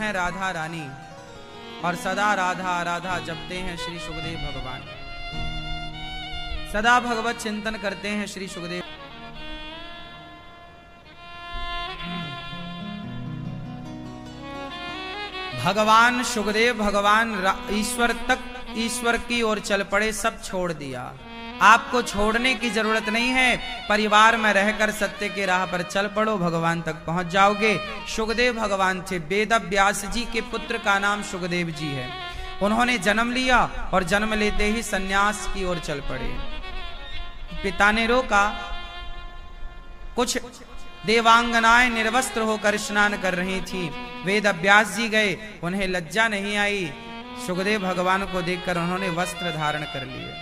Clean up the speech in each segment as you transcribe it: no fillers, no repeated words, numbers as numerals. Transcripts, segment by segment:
हैं राधा रानी और सदा राधा राधा जपते हैं श्री सुखदेव भगवान। सदा भगवत चिंतन करते हैं श्री सुखदेव। भगवान सुखदेव भगवान ईश्वर तक, ईश्वर की ओर चल पड़े, सब छोड़ दिया। आपको छोड़ने की जरूरत नहीं है, परिवार में रहकर सत्य के राह पर चल पड़ो, भगवान तक पहुंच जाओगे। सुखदेव भगवान थे, वेद व्यास जी के पुत्र का नाम सुखदेव जी है। उन्होंने जन्म लिया और जन्म लेते ही सन्यास की ओर चल पड़े। पिता ने रोका। कुछ देवांगनाएं निर्वस्त्र होकर स्नान कर रही थी। वेद व्यास जी गए, उन्हें लज्जा नहीं आई। सुखदेव भगवान को देखकर उन्होंने वस्त्र धारण कर लिए।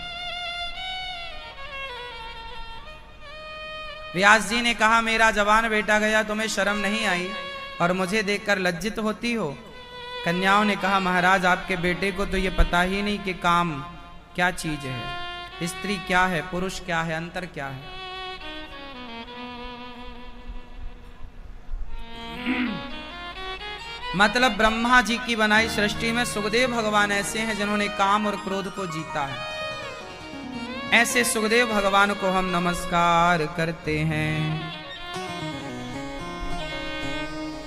व्यास जी ने कहा, मेरा जवान बेटा गया, तुम्हें शर्म नहीं आई और मुझे देखकर लज्जित होती हो? कन्याओं ने कहा, महाराज आपके बेटे को तो ये पता ही नहीं कि काम क्या चीज है, स्त्री क्या है, पुरुष क्या है, अंतर क्या है। मतलब ब्रह्मा जी की बनाई सृष्टि में सुखदेव भगवान ऐसे हैं जिन्होंने काम और क्रोध को जीता है। ऐसे सुखदेव भगवान को हम नमस्कार करते हैं।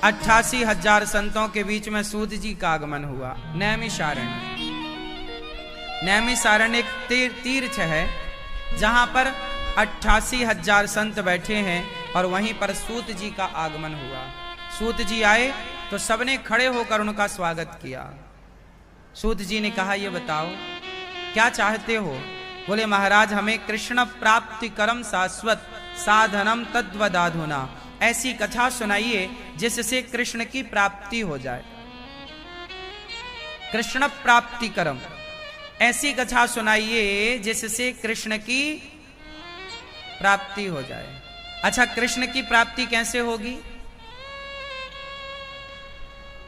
88,000 संतों के बीच में सूत जी का आगमन हुआ। नैमिषारण्य, नैमिषारण्य एक तीर्थ है जहां पर 88,000 संत बैठे हैं और वहीं पर सूत जी का आगमन हुआ। सूत जी आए तो सबने खड़े होकर उनका स्वागत किया। सूत जी ने कहा, ये बताओ क्या चाहते हो? बोले, महाराज हमें कृष्ण प्राप्ति करम शाश्वत साधनम तद्वदाधुना, ऐसी कथा सुनाइए जिससे कृष्ण की प्राप्ति हो जाए। कृष्ण प्राप्ति करम, ऐसी कथा सुनाइए जिससे कृष्ण की प्राप्ति हो जाए। अच्छा, कृष्ण की प्राप्ति कैसे होगी?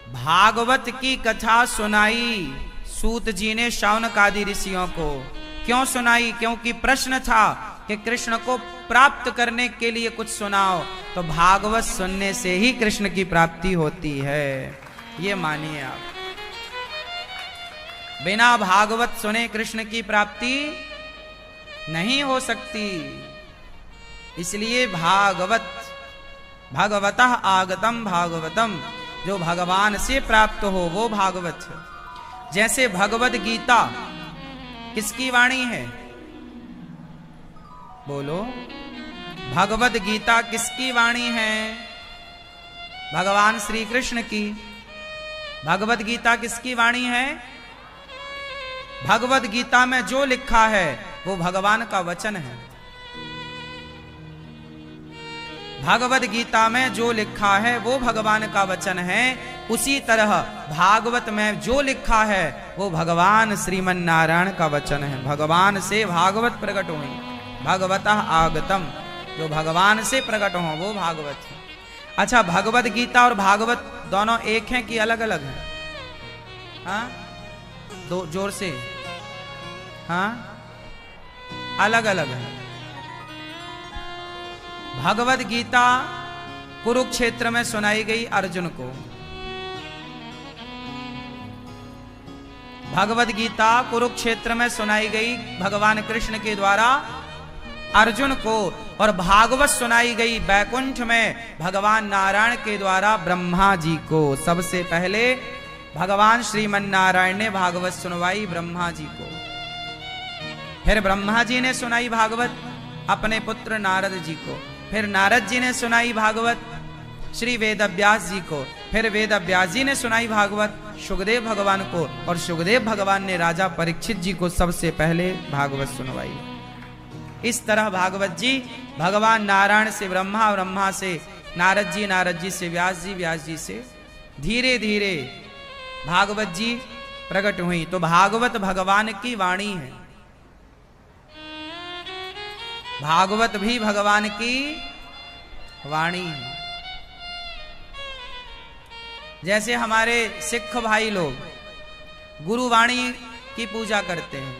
भागवत की कथा सुनाई सूत जी ने शौनक आदि ऋषियों को। क्यों सुनाई? क्योंकि प्रश्न था कि कृष्ण को प्राप्त करने के लिए कुछ सुनाओ। तो भागवत सुनने से ही कृष्ण की प्राप्ति होती है, ये मानिए आप। बिना भागवत सुने कृष्ण की प्राप्ति नहीं हो सकती। इसलिए भागवत, भगवतः आगतम भागवतम, जो भगवान से प्राप्त हो वो भागवत है। जैसे भगवद गीता किसकी वाणी है? बोलो, भगवद गीता किसकी वाणी है? भगवान श्री कृष्ण की। भगवद गीता किसकी वाणी है? भगवद गीता में जो लिखा है वो भगवान का वचन है। भगवद गीता में जो लिखा है वो भगवान का वचन है। उसी तरह भागवत में जो लिखा है वो भगवान श्रीमन नारायण का वचन है। भगवान से भागवत प्रकट हुई, भगवतः आगतम, जो भगवान से प्रकट हो वो भागवत है। अच्छा, भगवद गीता और भागवत दोनों एक हैं कि अलग अलग हैं? हाँ, दो जोर से, हाँ, अलग अलग है। भगवद गीता कुरुक्षेत्र में सुनाई गई अर्जुन को। भगवद गीता कुरुक्षेत्र में सुनाई गई भगवान कृष्ण के द्वारा अर्जुन को, और भागवत सुनाई गई बैकुंठ में भगवान नारायण के द्वारा ब्रह्मा जी को। सबसे पहले भगवान श्रीमन नारायण ने भागवत सुनवाई ब्रह्मा जी को। फिर ब्रह्मा जी ने सुनाई भागवत अपने पुत्र नारद जी को। फिर नारद जी ने सुनाई भागवत श्री वेद व्यास जी को। फिर वेद व्यास जी ने सुनाई भागवत सुखदेव भगवान को, और सुखदेव भगवान ने राजा परीक्षित जी को सबसे पहले भागवत सुनवाई। इस तरह भागवत जी भगवान नारायण से ब्रह्मा, ब्रह्मा से नारद जी, नारद जी से व्यास जी, व्यास जी से धीरे धीरे भागवत जी प्रकट हुई। तो भागवत भगवान की वाणी है। भागवत भी भगवान की वाणी है। जैसे हमारे सिख भाई लोग गुरुवाणी की पूजा करते हैं।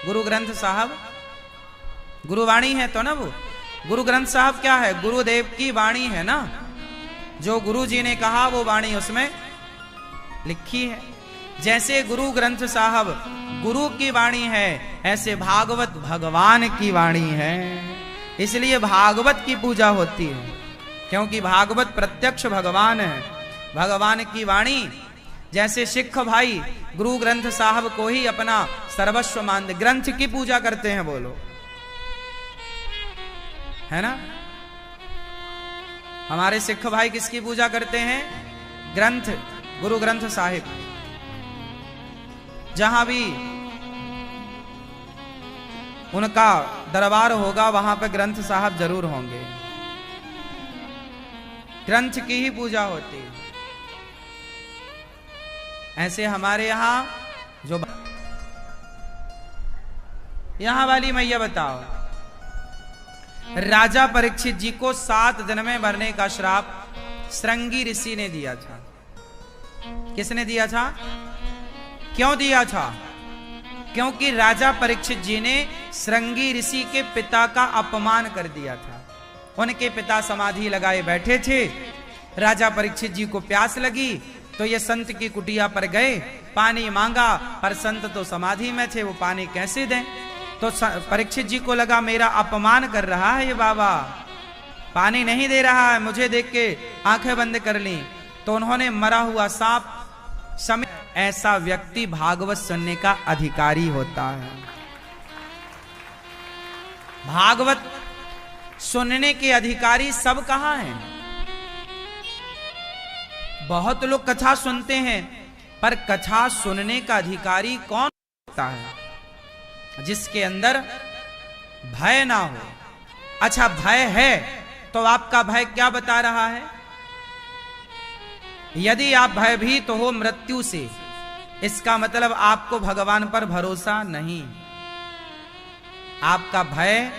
गुरु ग्रंथ साहब गुरुवाणी है तो ना, वो गुरु ग्रंथ साहब क्या है? गुरुदेव की वाणी है ना। जो गुरु जी ने कहा वो वाणी उसमें लिखी है। जैसे गुरु ग्रंथ साहब गुरु की वाणी है, ऐसे भागवत भगवान की वाणी है। इसलिए भागवत की पूजा होती है, क्योंकि भागवत प्रत्यक्ष भगवान है, भगवान की वाणी। जैसे सिख भाई गुरु ग्रंथ साहब को ही अपना सर्वस्व मानते, ग्रंथ की पूजा करते हैं वो लोग, है ना। हमारे सिख भाई किसकी पूजा करते हैं? ग्रंथ, गुरु ग्रंथ साहिब। जहां भी उनका दरबार होगा वहां पर ग्रंथ साहब जरूर होंगे, ग्रंथ की ही पूजा होती है। ऐसे हमारे यहां जो यहां वाली मैया बताओ, राजा परीक्षित जी को 7 दिन में मरने का श्राप श्रृंगी ऋषि ने दिया था। किसने दिया था? क्यों दिया था? क्योंकि राजा परीक्षित जी ने श्रृंगी ऋषि के पिता का अपमान कर दिया था। उनके पिता समाधि लगाए बैठे थे, राजा परीक्षित जी को प्यास लगी तो ये संत की कुटिया पर गए, पानी मांगा, पर संत तो समाधि में थे, वो पानी कैसे दें। तो परीक्षित जी को लगा मेरा अपमान कर रहा है ये बाबा, पानी नहीं दे रहा है, मुझे देख के आंखें बंद कर ली। तो उन्होंने मरा हुआ सांप समय, ऐसा व्यक्ति भागवत सुनने का अधिकारी होता है। भागवत सुनने के अधिकारी सब कहां हैं? बहुत लोग कथा सुनते हैं, पर कथा सुनने का अधिकारी कौन होता है? जिसके अंदर भय ना हो। अच्छा, भय है तो आपका भय क्या बता रहा है? यदि आप भयभीत हो मृत्यु से, इसका मतलब आपको भगवान पर भरोसा नहीं। आपका भय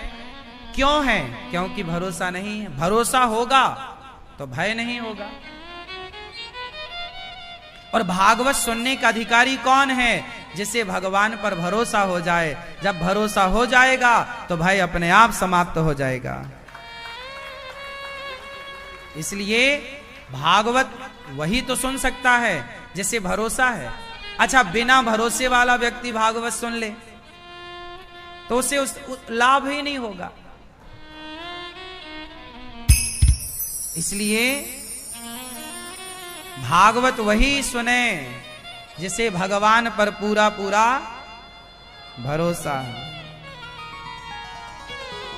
क्यों है? क्योंकि भरोसा नहीं है। भरोसा होगा तो भय नहीं होगा। और भागवत सुनने का अधिकारी कौन है? जिसे भगवान पर भरोसा हो जाए। जब भरोसा हो जाएगा तो भय अपने आप समाप्त हो जाएगा। इसलिए भागवत वही तो सुन सकता है जिसे भरोसा है। अच्छा, बिना भरोसे वाला व्यक्ति भागवत सुन ले तो उसे उस लाभ ही नहीं होगा। इसलिए भागवत वही सुने जिसे भगवान पर पूरा पूरा भरोसा है,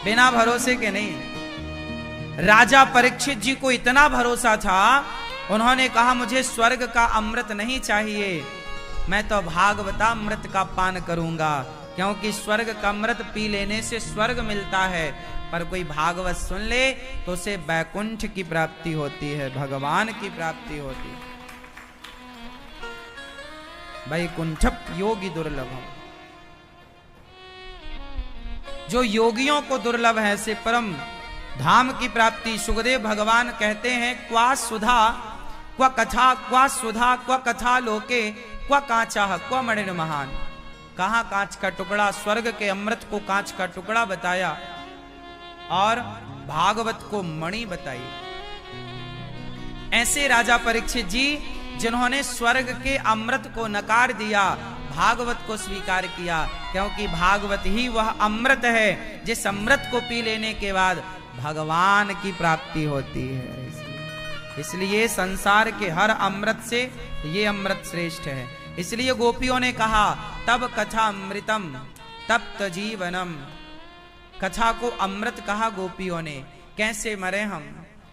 बिना भरोसे के नहीं। राजा परीक्षित जी को इतना भरोसा था, उन्होंने कहा मुझे स्वर्ग का अमृत नहीं चाहिए, मैं तो भागवतामृत का पान करूंगा, क्योंकि स्वर्ग का अमृत पी लेने से स्वर्ग मिलता है। पर कोई भागवत सुन ले तो उसे बैकुंठ की प्राप्ति होती है, भगवान की प्राप्ति होती है। वैकुंठप योगी दुर्लभम, जो योगियों को दुर्लभ है से परम धाम की प्राप्ति। सुखदेव भगवान कहते हैं क्वा सुधा क्वा कथा, क्वा सुधा क्वा कथा लोके क्वा कांचा क्वा मणिर महान। कहां कांच का टुकड़ा? स्वर्ग के अमृत को कांच का टुकड़ा बताया और भागवत को मणि बताई। ऐसे राजा परीक्षित जी जिन्होंने स्वर्ग के अमृत को नकार दिया, भागवत को स्वीकार किया, क्योंकि भागवत ही वह अमृत है जिस अमृत को पी लेने के बाद भगवान की प्राप्ति होती है। इसलिए संसार के हर अमृत से ये अमृत श्रेष्ठ है। इसलिए गोपियों ने कहा तब कथा अमृतम तप्त जीवनम। कथा को अमृत कहा गोपियों ने। कैसे मरे हम?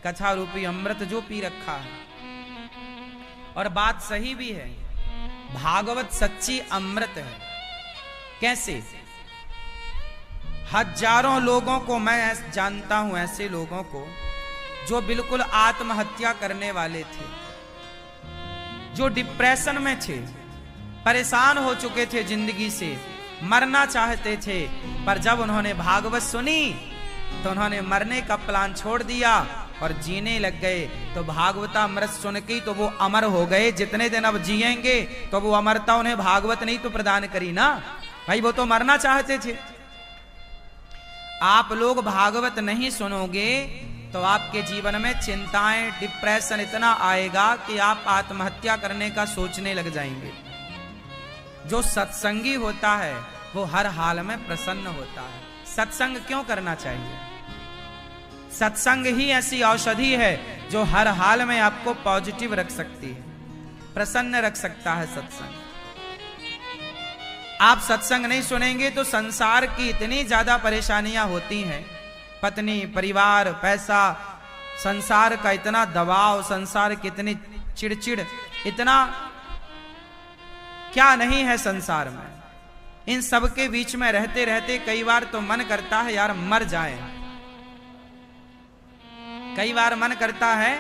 कथा रूपी अमृत जो पी रखा है। और बात सही भी है, भागवत सच्ची अमृत है। कैसे? हजारों लोगों को मैं जानता हूं, ऐसे लोगों को जो बिल्कुल आत्महत्या करने वाले थे, जो डिप्रेशन में थे, परेशान हो चुके थे जिंदगी से, मरना चाहते थे, पर जब उन्होंने भागवत सुनी तो उन्होंने मरने का प्लान छोड़ दिया और जीने लग गए। तो भागवतामृत सुन के तो वो अमर हो गए। जितने दिन अब जिएंगे तो वो अमरता उन्हें भागवत नहीं तो प्रदान करी ना भाई, वो तो मरना चाहते थे। आप लोग भागवत नहीं सुनोगे तो आपके जीवन में चिंताएं, डिप्रेशन इतना आएगा कि आप आत्महत्या करने का सोचने लग जाएंगे। जो सत्संगी होता है वो हर हाल में प्रसन्न होता है। सत्संग क्यों करना चाहिए? सत्संग ही ऐसी औषधि है जो हर हाल में आपको पॉजिटिव रख सकती है, प्रसन्न रख सकता है सत्संग। आप सत्संग नहीं सुनेंगे तो संसार की इतनी ज्यादा परेशानियां होती हैं, पत्नी, परिवार, पैसा, संसार का इतना दबाव, संसार की इतनी चिड़चिड़, इतना क्या नहीं है संसार में। इन सब के बीच में रहते रहते कई बार तो मन करता है यार मर जाए। कई बार मन करता है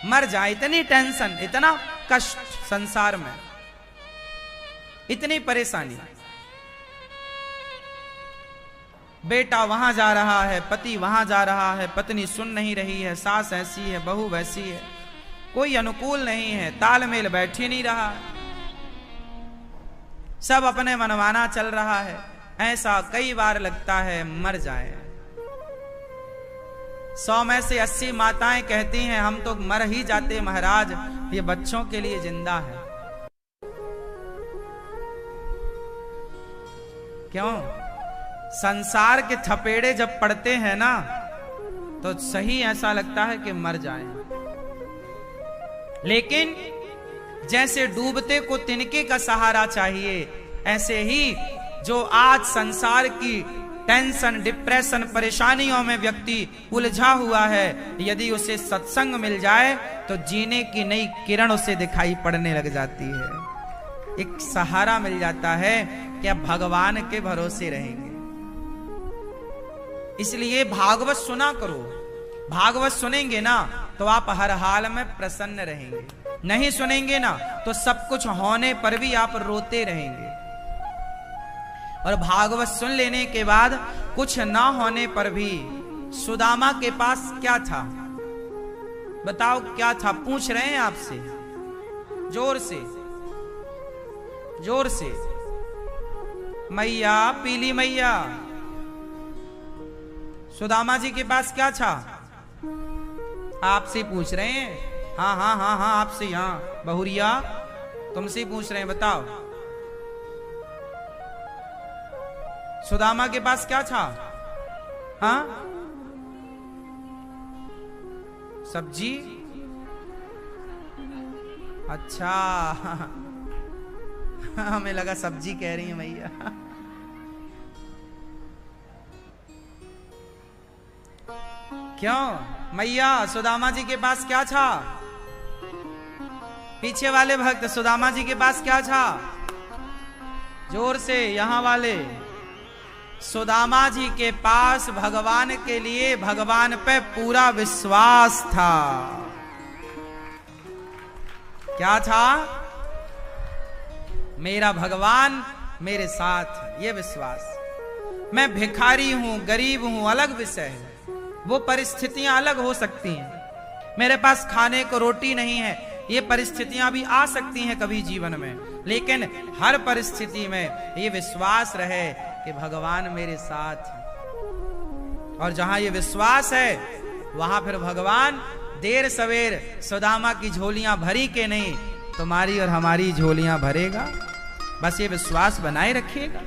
मर जाए। इतनी टेंशन, इतना कष्ट संसार में, इतनी परेशानी। बेटा वहां जा रहा है, पति वहां जा रहा है, पत्नी सुन नहीं रही है, सास ऐसी है, बहू वैसी है, कोई अनुकूल नहीं है, तालमेल बैठ ही नहीं रहा, सब अपने मनमाना चल रहा है। ऐसा कई बार लगता है मर जाए। 100 में से 80 माताएं कहती हैं हम तो मर ही जाते महाराज, ये बच्चों के लिए जिंदा है। क्यों? संसार के थपेड़े जब पड़ते हैं ना तो सही ऐसा लगता है कि मर जाए। लेकिन जैसे डूबते को तिनके का सहारा चाहिए, ऐसे ही जो आज संसार की टेंशन, डिप्रेशन, परेशानियों में व्यक्ति उलझा हुआ है, यदि उसे सत्संग मिल जाए तो जीने की नई किरण उसे दिखाई पड़ने लग जाती है। एक सहारा मिल जाता है कि अब भगवान के भरोसे रहेंगे। इसलिए भागवत सुना करो। भागवत सुनेंगे ना तो आप हर हाल में प्रसन्न रहेंगे। नहीं सुनेंगे ना तो सब कुछ होने पर भी आप रोते रहेंगे। और भागवत सुन लेने के बाद कुछ ना होने पर भी, सुदामा के पास क्या था बताओ, क्या था? पूछ रहे हैं आपसे, जोर से, जोर से। मैया, पीली मैया, सुदामा जी के पास क्या था? आपसे पूछ रहे हैं। हाँ हाँ हाँ हाँ, आपसे, यहाँ बहुरिया तुमसे पूछ रहे हैं, बताओ सुदामा के पास क्या था? हाँ, सब्जी। अच्छा हमें लगा सब्जी कह रही है मैया। क्यों मैया, सुदामा जी के पास क्या था? पीछे वाले भक्त, सुदामा जी के पास क्या था? जोर से, यहां वाले। सुदामा जी के पास भगवान के लिए, भगवान पे पूरा विश्वास था। क्या था? मेरा भगवान मेरे साथ, ये विश्वास। मैं भिखारी हूं, गरीब हूं, अलग विषय है, वो परिस्थितियां अलग हो सकती हैं। मेरे पास खाने को रोटी नहीं है, ये परिस्थितियां भी आ सकती हैं कभी जीवन में, लेकिन हर परिस्थिति में ये विश्वास रहे कि भगवान मेरे साथ है। और जहां ये विश्वास है वहां फिर भगवान देर सवेर सुदामा की झोलियां भरी के नहीं, तुम्हारी और हमारी झोलियां भरेगा। बस ये विश्वास बनाए रखिएगा।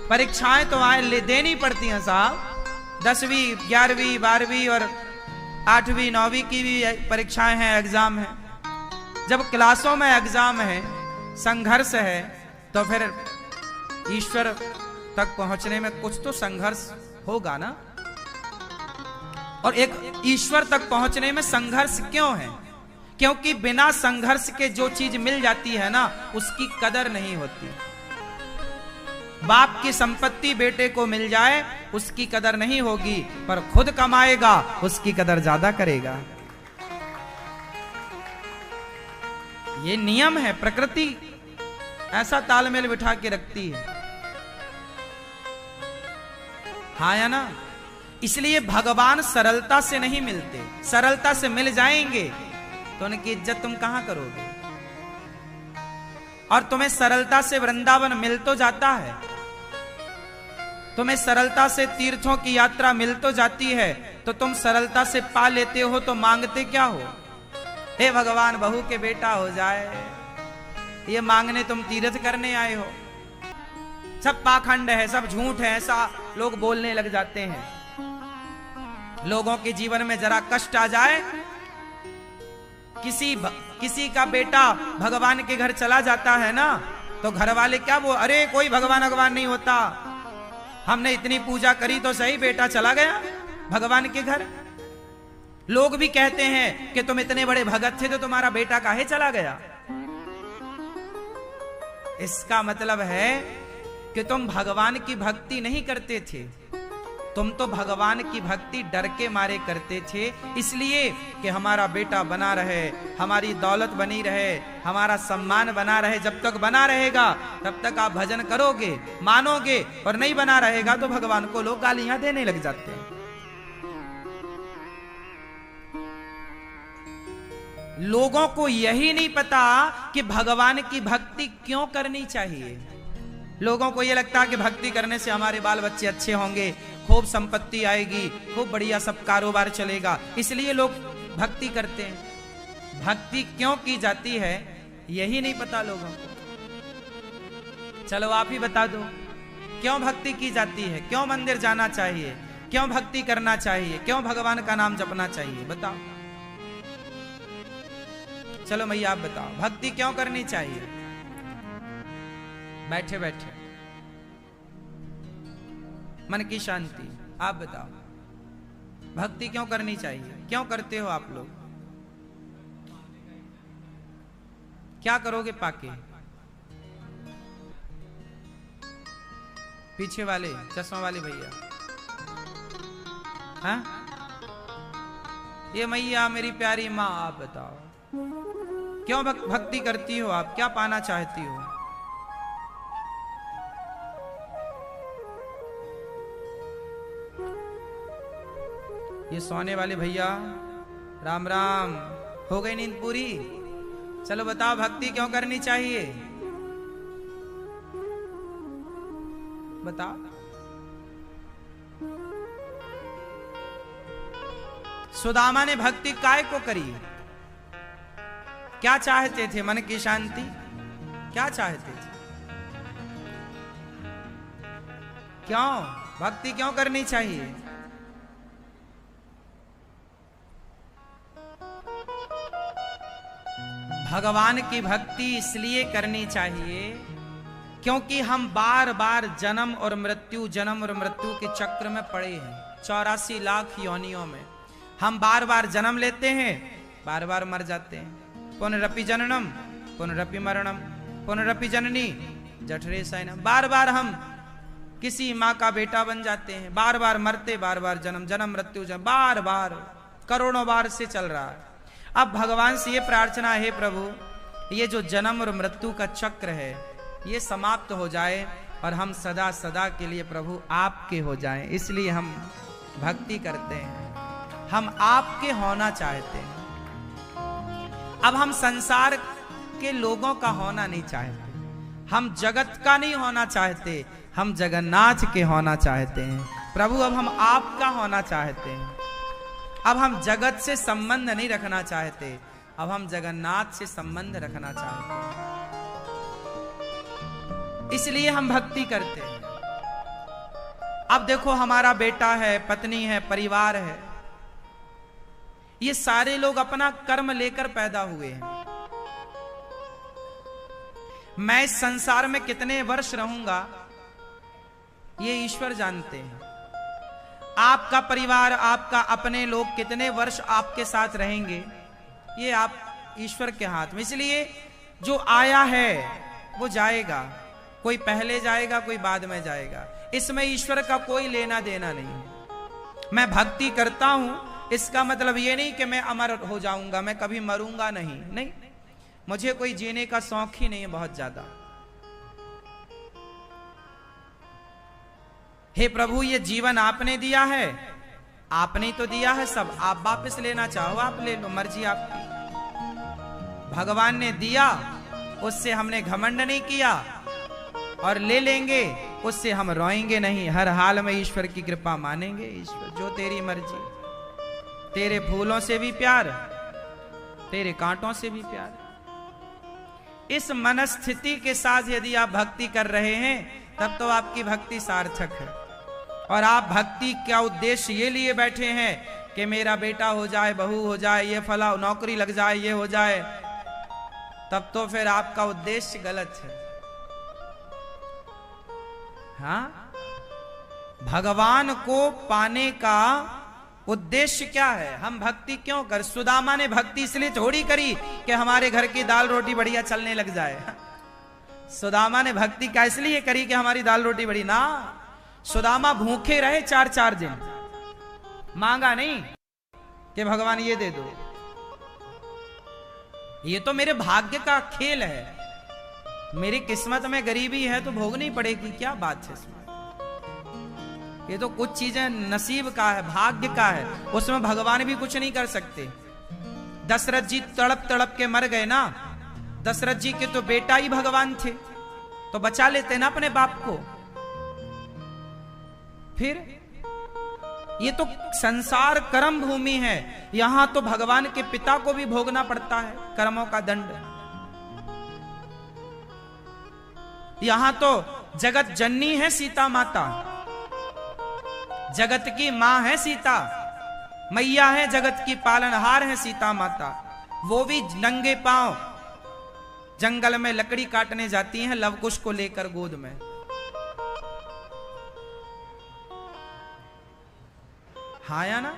परीक्षाएं तो देनी पड़ती हैं साहब, 10वीं, 11वीं, 12वीं और 8वीं, 9वीं की भी परीक्षाएं हैं, एग्जाम है। जब क्लासों में एग्जाम है, संघर्ष है, तो फिर ईश्वर तक पहुंचने में कुछ तो संघर्ष होगा ना। और एक ईश्वर तक पहुंचने में संघर्ष क्यों है? क्योंकि बिना संघर्ष के जो चीज मिल जाती है ना, उसकी कदर नहीं होती। बाप की संपत्ति बेटे को मिल जाए, उसकी कदर नहीं होगी, पर खुद कमाएगा उसकी कदर ज्यादा करेगा। ये नियम है, प्रकृति ऐसा तालमेल बिठा के रखती है। हाँ या ना? इसलिए भगवान सरलता से नहीं मिलते। सरलता से मिल जाएंगे तो उनकी इज्जत तुम कहां करोगे? और तुम्हें सरलता से वृंदावन मिल तो जाता है, तुम्हें सरलता से तीर्थों की यात्रा मिल तो जाती है, तो तुम सरलता से पा लेते हो, तो मांगते क्या हो? हे भगवान बहू के बेटा हो जाए, ये मांगने तुम तीर्थ करने आए हो? सब पाखंड है, सब झूठ है, ऐसा लोग बोलने लग जाते हैं। लोगों के जीवन में जरा कष्ट आ जाए, किसी का बेटा भगवान के घर चला जाता है ना, तो घर वाले क्या वो, अरे कोई भगवान नहीं होता, हमने इतनी पूजा करी तो सही, बेटा चला गया भगवान के घर। लोग भी कहते हैं कि तुम इतने बड़े भगत थे तो तुम्हारा बेटा काहे चला गया? इसका मतलब है कि तुम भगवान की भक्ति नहीं करते थे, तुम तो भगवान की भक्ति डर के मारे करते थे, इसलिए कि हमारा बेटा बना रहे, हमारी दौलत बनी रहे, हमारा सम्मान बना रहे। जब तक बना रहेगा तब तक आप भजन करोगे, मानोगे, और नहीं बना रहेगा तो भगवान को लोग गालियां देने लग जाते हैं। लोगों को यही नहीं पता कि भगवान की भक्ति क्यों करनी चाहिए। लोगों को यह लगता है कि भक्ति करने से हमारे बाल बच्चे अच्छे होंगे, खूब संपत्ति आएगी, खूब बढ़िया सब कारोबार चलेगा, इसलिए लोग भक्ति करते हैं। भक्ति क्यों की जाती है यही नहीं पता लोगों को। चलो आप ही बता दो, क्यों भक्ति की जाती है? क्यों मंदिर जाना चाहिए? क्यों भक्ति करना चाहिए? क्यों भगवान का नाम जपना चाहिए? बताओ। चलो मैया आप बताओ, भक्ति क्यों करनी चाहिए? बैठे बैठे मन की शांति, आप बताओ भक्ति क्यों करनी चाहिए? क्यों करते हो आप लोग? क्या करोगे पाके? पीछे वाले चश्मा वाले भैया, हाँ? ये मैया मेरी प्यारी माँ, आप बताओ क्यों भक्ति करती हो? आप क्या पाना चाहती हो? ये सोने वाले भैया, राम राम, हो गई नींद पूरी? चलो बताओ भक्ति क्यों करनी चाहिए? बताओ। सुदामा ने भक्ति काय को करी? क्या चाहते थे? मन की शांति? क्या चाहते थे? क्यों भक्ति क्यों करनी चाहिए? भगवान की भक्ति इसलिए करनी चाहिए क्योंकि हम बार बार जन्म और मृत्यु के चक्र में पड़े हैं। 84 लाख योनियों में हम बार बार जन्म लेते हैं, बार बार मर जाते हैं। पुनरपि जननम पुनरपि मरणम पुनरपि जननी जठरे शयनम। बार बार हम किसी माँ का बेटा बन जाते हैं, बार बार मरते, बार बार जन्म मृत्यु बार बार करोड़ों बार से चल रहा है। अब भगवान से ये प्रार्थना है, प्रभु ये जो जन्म और मृत्यु का चक्र है ये समाप्त हो जाए और हम सदा सदा के लिए प्रभु आपके हो जाएं। इसलिए हम भक्ति करते हैं, हम आपके होना चाहते हैं। अब हम संसार के लोगों का होना नहीं चाहते, हम जगत का नहीं होना चाहते, हम जगन्नाथ के होना चाहते हैं। प्रभु अब हम आपका होना चाहते हैं। अब हम जगत से संबंध नहीं रखना चाहते, अब हम जगन्नाथ से संबंध रखना चाहते हैं। इसलिए हम भक्ति करते हैं। अब देखो हमारा बेटा है, पत्नी है, परिवार है, ये सारे लोग अपना कर्म लेकर पैदा हुए हैं। मैं इस संसार में कितने वर्ष रहूंगा ये ईश्वर जानते हैं। आपका परिवार, आपका अपने लोग कितने वर्ष आपके साथ रहेंगे ये आप ईश्वर के हाथ में। इसलिए जो आया है वो जाएगा, कोई पहले जाएगा, कोई बाद में जाएगा, इसमें ईश्वर का कोई लेना देना नहीं। मैं भक्ति करता हूं इसका मतलब ये नहीं कि मैं अमर हो जाऊंगा, मैं कभी मरूंगा नहीं, नहीं, मुझे कोई जीने का शौक ही नहीं है बहुत ज्यादा। हे प्रभु ये जीवन आपने दिया है, आपने तो दिया है सब, आप वापस लेना चाहो आप ले लो, मर्जी आपकी। भगवान ने दिया उससे हमने घमंड नहीं किया और ले लेंगे उससे हम रोएंगे नहीं, हर हाल में ईश्वर की कृपा मानेंगे। ईश्वर जो तेरी मर्जी, तेरे फूलों से भी प्यार, तेरे कांटों से भी प्यार। इस मनस्थिति के साथ यदि आप भक्ति कर रहे हैं तब तो आपकी भक्ति सार्थक है। और आप भक्ति का उद्देश्य ये लिए बैठे हैं कि मेरा बेटा हो जाए, बहू हो जाए, ये फला नौकरी लग जाए, ये हो जाए, तब तो फिर आपका उद्देश्य गलत है। हाँ, भगवान को पाने का उद्देश्य क्या है? हम भक्ति क्यों कर? सुदामा ने भक्ति इसलिए थोड़ी करी कि हमारे घर की दाल रोटी बढ़िया चलने लग जाए। सुदामा ने भक्ति क्या इसलिए करी कि हमारी दाल रोटी बढ़ी ना। सुदामा भूखे रहे 4-4 दिन, मांगा नहीं कि भगवान ये दे दो, ये तो मेरे भाग्य का खेल है, मेरी किस्मत में गरीबी है तो भोगनी पड़ेगी, क्या बात है इसमें। ये तो कुछ चीजें नसीब का है, भाग्य का है, उसमें भगवान भी कुछ नहीं कर सकते। दशरथ जी तड़प तड़प के मर गए ना, दशरथ जी के तो बेटा ही भगवान थे, तो बचा लेते ना अपने बाप को। फिर ये तो संसार कर्म भूमि है, यहां तो भगवान के पिता को भी भोगना पड़ता है कर्मों का दंड। यहां तो जगत जननी है सीता माता, जगत की मां है सीता, मैया है, जगत की पालनहार है सीता माता। वो भी नंगे पांव जंगल में लकड़ी काटने जाती हैं लवकुश को लेकर गोद में। हाँ या ना?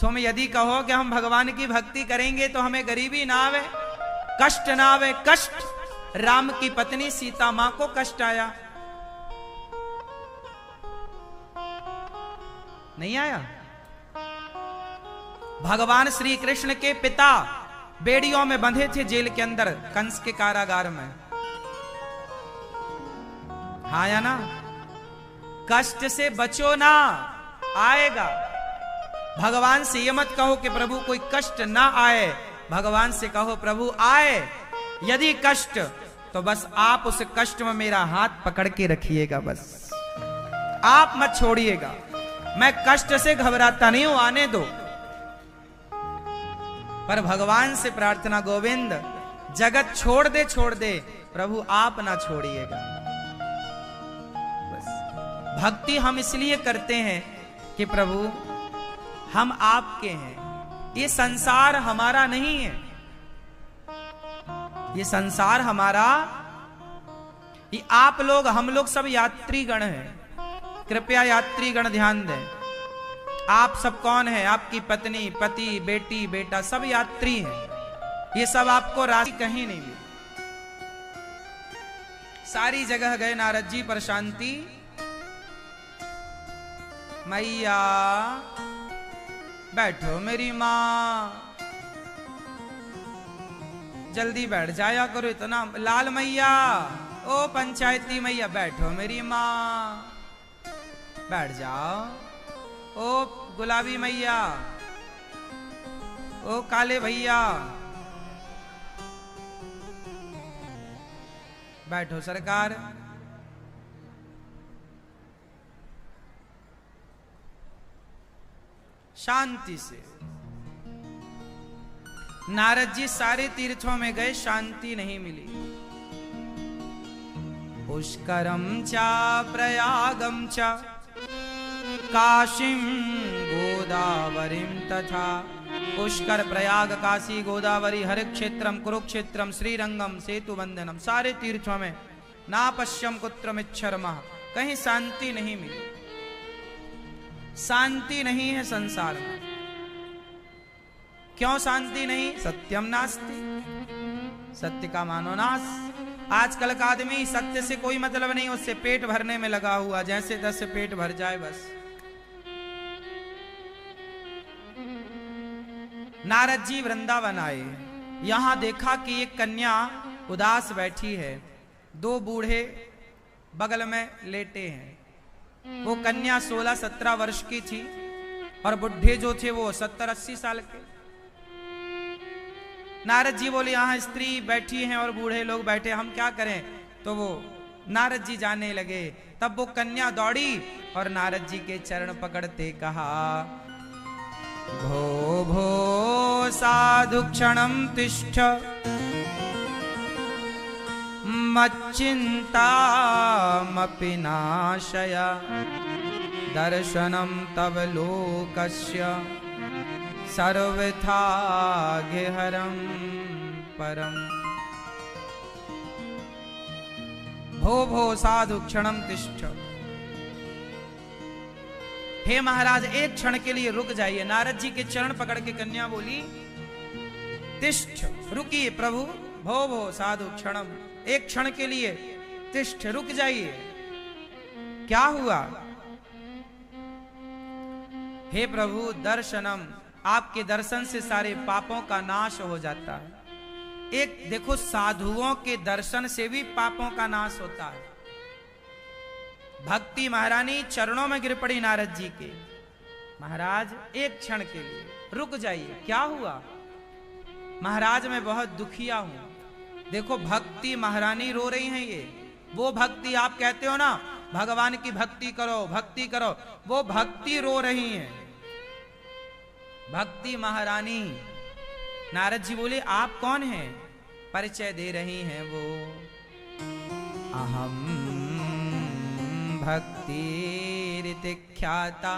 तुम यदि कहो कि हम भगवान की भक्ति करेंगे तो हमें गरीबी ना आवे, कष्ट ना आवे, कष्ट राम की पत्नी सीता मां को कष्ट आया, नहीं आया? भगवान श्री कृष्ण के पिता बेड़ियों में बंधे थे जेल के अंदर, कंस के कारागार में। हाँ या ना? कष्ट से बचो ना, आएगा। भगवान से ये मत कहो कि प्रभु कोई कष्ट ना आए, भगवान से कहो प्रभु आए, यदि कष्ट तो बस आप उस कष्ट में मेरा हाथ पकड़ के रखिएगा, बस आप मत छोड़िएगा। मैं कष्ट से घबराता नहीं हूं, आने दो। पर भगवान से प्रार्थना, गोविंद जगत छोड़ दे, छोड़ दे, प्रभु आप ना छोड़िएगा। बस भक्ति हम इसलिए करते हैं कि प्रभु हम आपके हैं, ये संसार हमारा नहीं है, ये संसार हमारा, ये आप लोग, हम लोग सब यात्रीगण हैं। कृपया यात्रीगण ध्यान दें। आप सब कौन है? आपकी पत्नी, पति, बेटी, बेटा, सब यात्री हैं। ये सब आपको राशि कहीं नहीं मिली, सारी जगह गए नारद जी पर शांति। मैया बैठो मेरी मां, जल्दी बैठ जाया करो, इतना लाल मैया, ओ पंचायती मैया बैठो मेरी मां, बैठ जाओ। ओ गुलाबी मैया, ओ काले भैया, बैठो सरकार। शांति से। नारद जी सारे तीर्थों में गए, शांति नहीं मिली। पुष्करम चा प्रयागम चा काशीम गोदावरीम तथा। पुष्कर, प्रयाग, काशी, गोदावरी, हर क्षेत्रम, कुरुक्षेत्रम, श्रीरंगम, सेतु बंधनम, सारे तीर्थों में ना पश्यम कुत्रमिच्छर्मा, कहीं शांति नहीं मिली। शांति नहीं है संसार में। क्यों शांति नहीं? सत्यम नास्ति, सत्य का मानो नाश। आजकल का आदमी सत्य से कोई मतलब नहीं, उससे पेट भरने में लगा हुआ, जैसे तैसे पेट भर जाए बस। नारद जी वृंदावन आए, यहां देखा कि एक कन्या उदास बैठी है, दो बूढ़े बगल में लेटे हैं। वो कन्या 16-17 वर्ष की थी और बुढ़े जो थे वो 70-80 साल के। नारद जी बोले यहां स्त्री बैठी हैं और बूढ़े लोग बैठे, हम क्या करें? तो वो नारद जी जाने लगे। तब वो कन्या दौड़ी और नारद जी के चरण पकड़ते कहा, भो भो साधु क्षणं तिष्ठ मच्चिन्तामपि नाशय दर्शनं तव लोकस्य सर्वथा गेहरं परम। भो भो साधु क्षणं तिष्ठ। हे महाराज एक क्षण के लिए रुक जाइए। नारद जी के चरण पकड़ के कन्या बोली तिष्ठ, रुकिए प्रभु। भो भो साधु क्षणम, एक क्षण के लिए तिष्ठ, रुक जाइए। क्या हुआ? हे प्रभु दर्शनम, आपके दर्शन से सारे पापों का नाश हो जाता है। एक देखो साधुओं के दर्शन से भी पापों का नाश होता है। भक्ति महारानी चरणों में गिर पड़ी नारद जी के। महाराज एक क्षण के लिए रुक जाइए। क्या हुआ? महाराज मैं बहुत दुखिया हूं। देखो भक्ति महारानी रो रही हैं। ये वो भक्ति आप कहते हो ना भगवान की भक्ति करो भक्ति करो, वो भक्ति रो रही हैं। भक्ति महारानी। नारद जी बोले आप कौन हैं? परिचय दे रही हैं वो। अहम भक्तिरिति ख्याता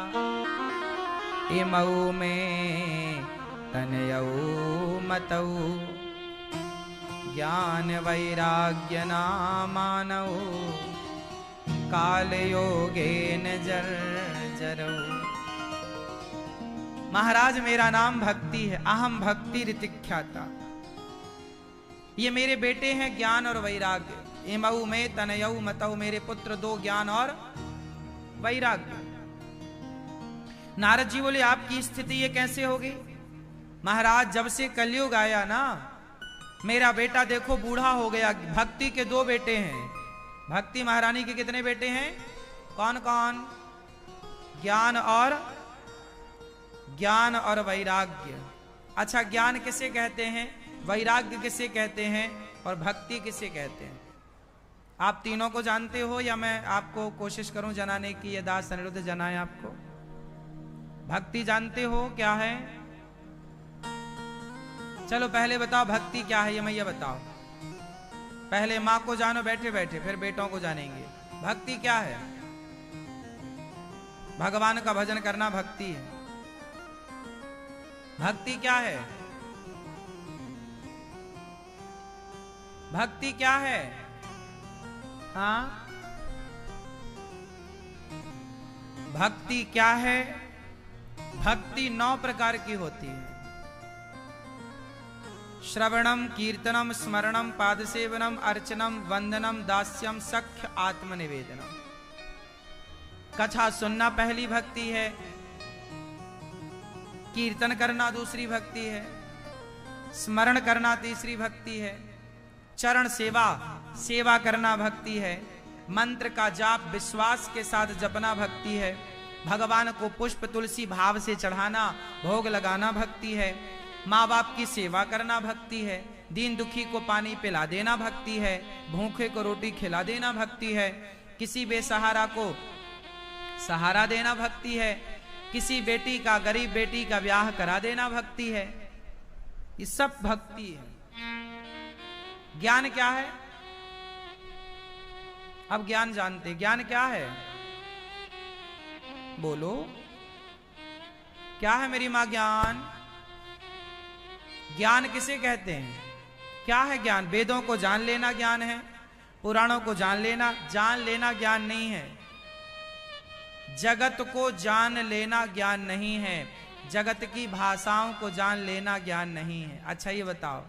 इमौ में तनयौ मतौ ज्ञान वैराग्य नामानौ काल योगेन जर्जरौ। महाराज मेरा नाम भक्ति है। अहम भक्ति ऋतिख्याता। ये मेरे बेटे हैं ज्ञान और वैराग्य। इमऊ में तनयऊ मतऊ, मेरे पुत्र दो ज्ञान और वैराग्य। नारद जी बोले आपकी स्थिति ये कैसे होगी? महाराज जब से कलयुग आया ना, मेरा बेटा देखो बूढ़ा हो गया। भक्ति के दो बेटे हैं। भक्ति महारानी के कितने बेटे हैं? कौन कौन? ज्ञान और वैराग्य। अच्छा ज्ञान किसे कहते हैं, वैराग्य किसे कहते हैं और भक्ति किसे कहते हैं? आप तीनों को जानते हो या मैं आपको कोशिश करूं जनाने की? ये दास अनिरुद्ध जनाए आपको। भक्ति जानते हो क्या है? चलो पहले बताओ भक्ति क्या है, ये मैया बताओ। पहले माँ को जानो बैठे बैठे, फिर बेटों को जानेंगे। भक्ति क्या है? भगवान का भजन करना भक्ति है। भक्ति क्या है? भक्ति क्या है? हाँ भक्ति क्या है? भक्ति 9 प्रकार की होती है। श्रवणम कीर्तनम स्मरणम पादसेवनम अर्चनम वंदनम दास्यम सख्य आत्मनिवेदनम। कथा सुनना पहली भक्ति है, कीर्तन करना दूसरी भक्ति है, स्मरण करना तीसरी भक्ति है, चरण सेवा करना भक्ति है, मंत्र का जाप विश्वास के साथ जपना भक्ति है, भगवान को पुष्प तुलसी भाव से चढ़ाना भोग लगाना भक्ति है, माँ बाप की सेवा करना भक्ति है, दीन दुखी को पानी पिला देना भक्ति है, भूखे को रोटी खिला देना भक्ति है, किसी बेसहारा को सहारा देना भक्ति है, किसी बेटी का गरीब बेटी का ब्याह करा देना भक्ति है। ये सब भक्ति है। ज्ञान क्या है? अब ज्ञान जानते। ज्ञान क्या है? बोलो क्या है मेरी मां? ज्ञान। ज्ञान किसे कहते हैं? क्या है ज्ञान? वेदों को जान लेना ज्ञान है, पुराणों को जान लेना ज्ञान नहीं है। जगत को जान लेना ज्ञान नहीं है, जगत की भाषाओं को जान लेना ज्ञान नहीं है। अच्छा ये बताओ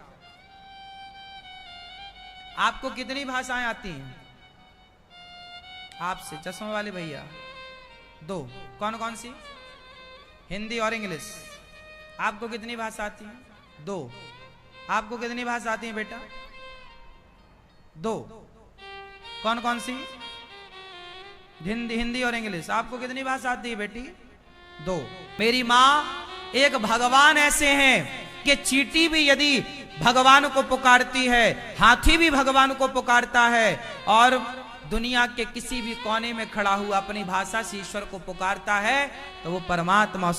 आपको कितनी भाषाएं आती हैं? आपसे चश्मा वाले भैया 2। कौन कौन सी? हिंदी और इंग्लिश। आपको कितनी भाषा आती है? 2। आपको कितनी भाषा आती है बेटा? 2। कौन कौन सी? हिंदी और इंग्लिश। आपको कितनी भाषा आती है बेटी? 2। मेरी माँ एक भगवान ऐसे हैं कि चींटी भी यदि भगवान को पुकारती है, हाथी भी भगवान को पुकारता है, और दुनिया के किसी भी कोने में खड़ा हुआ अपनी भाषा से ईश्वर को पुकारता है तो वो परमात्मा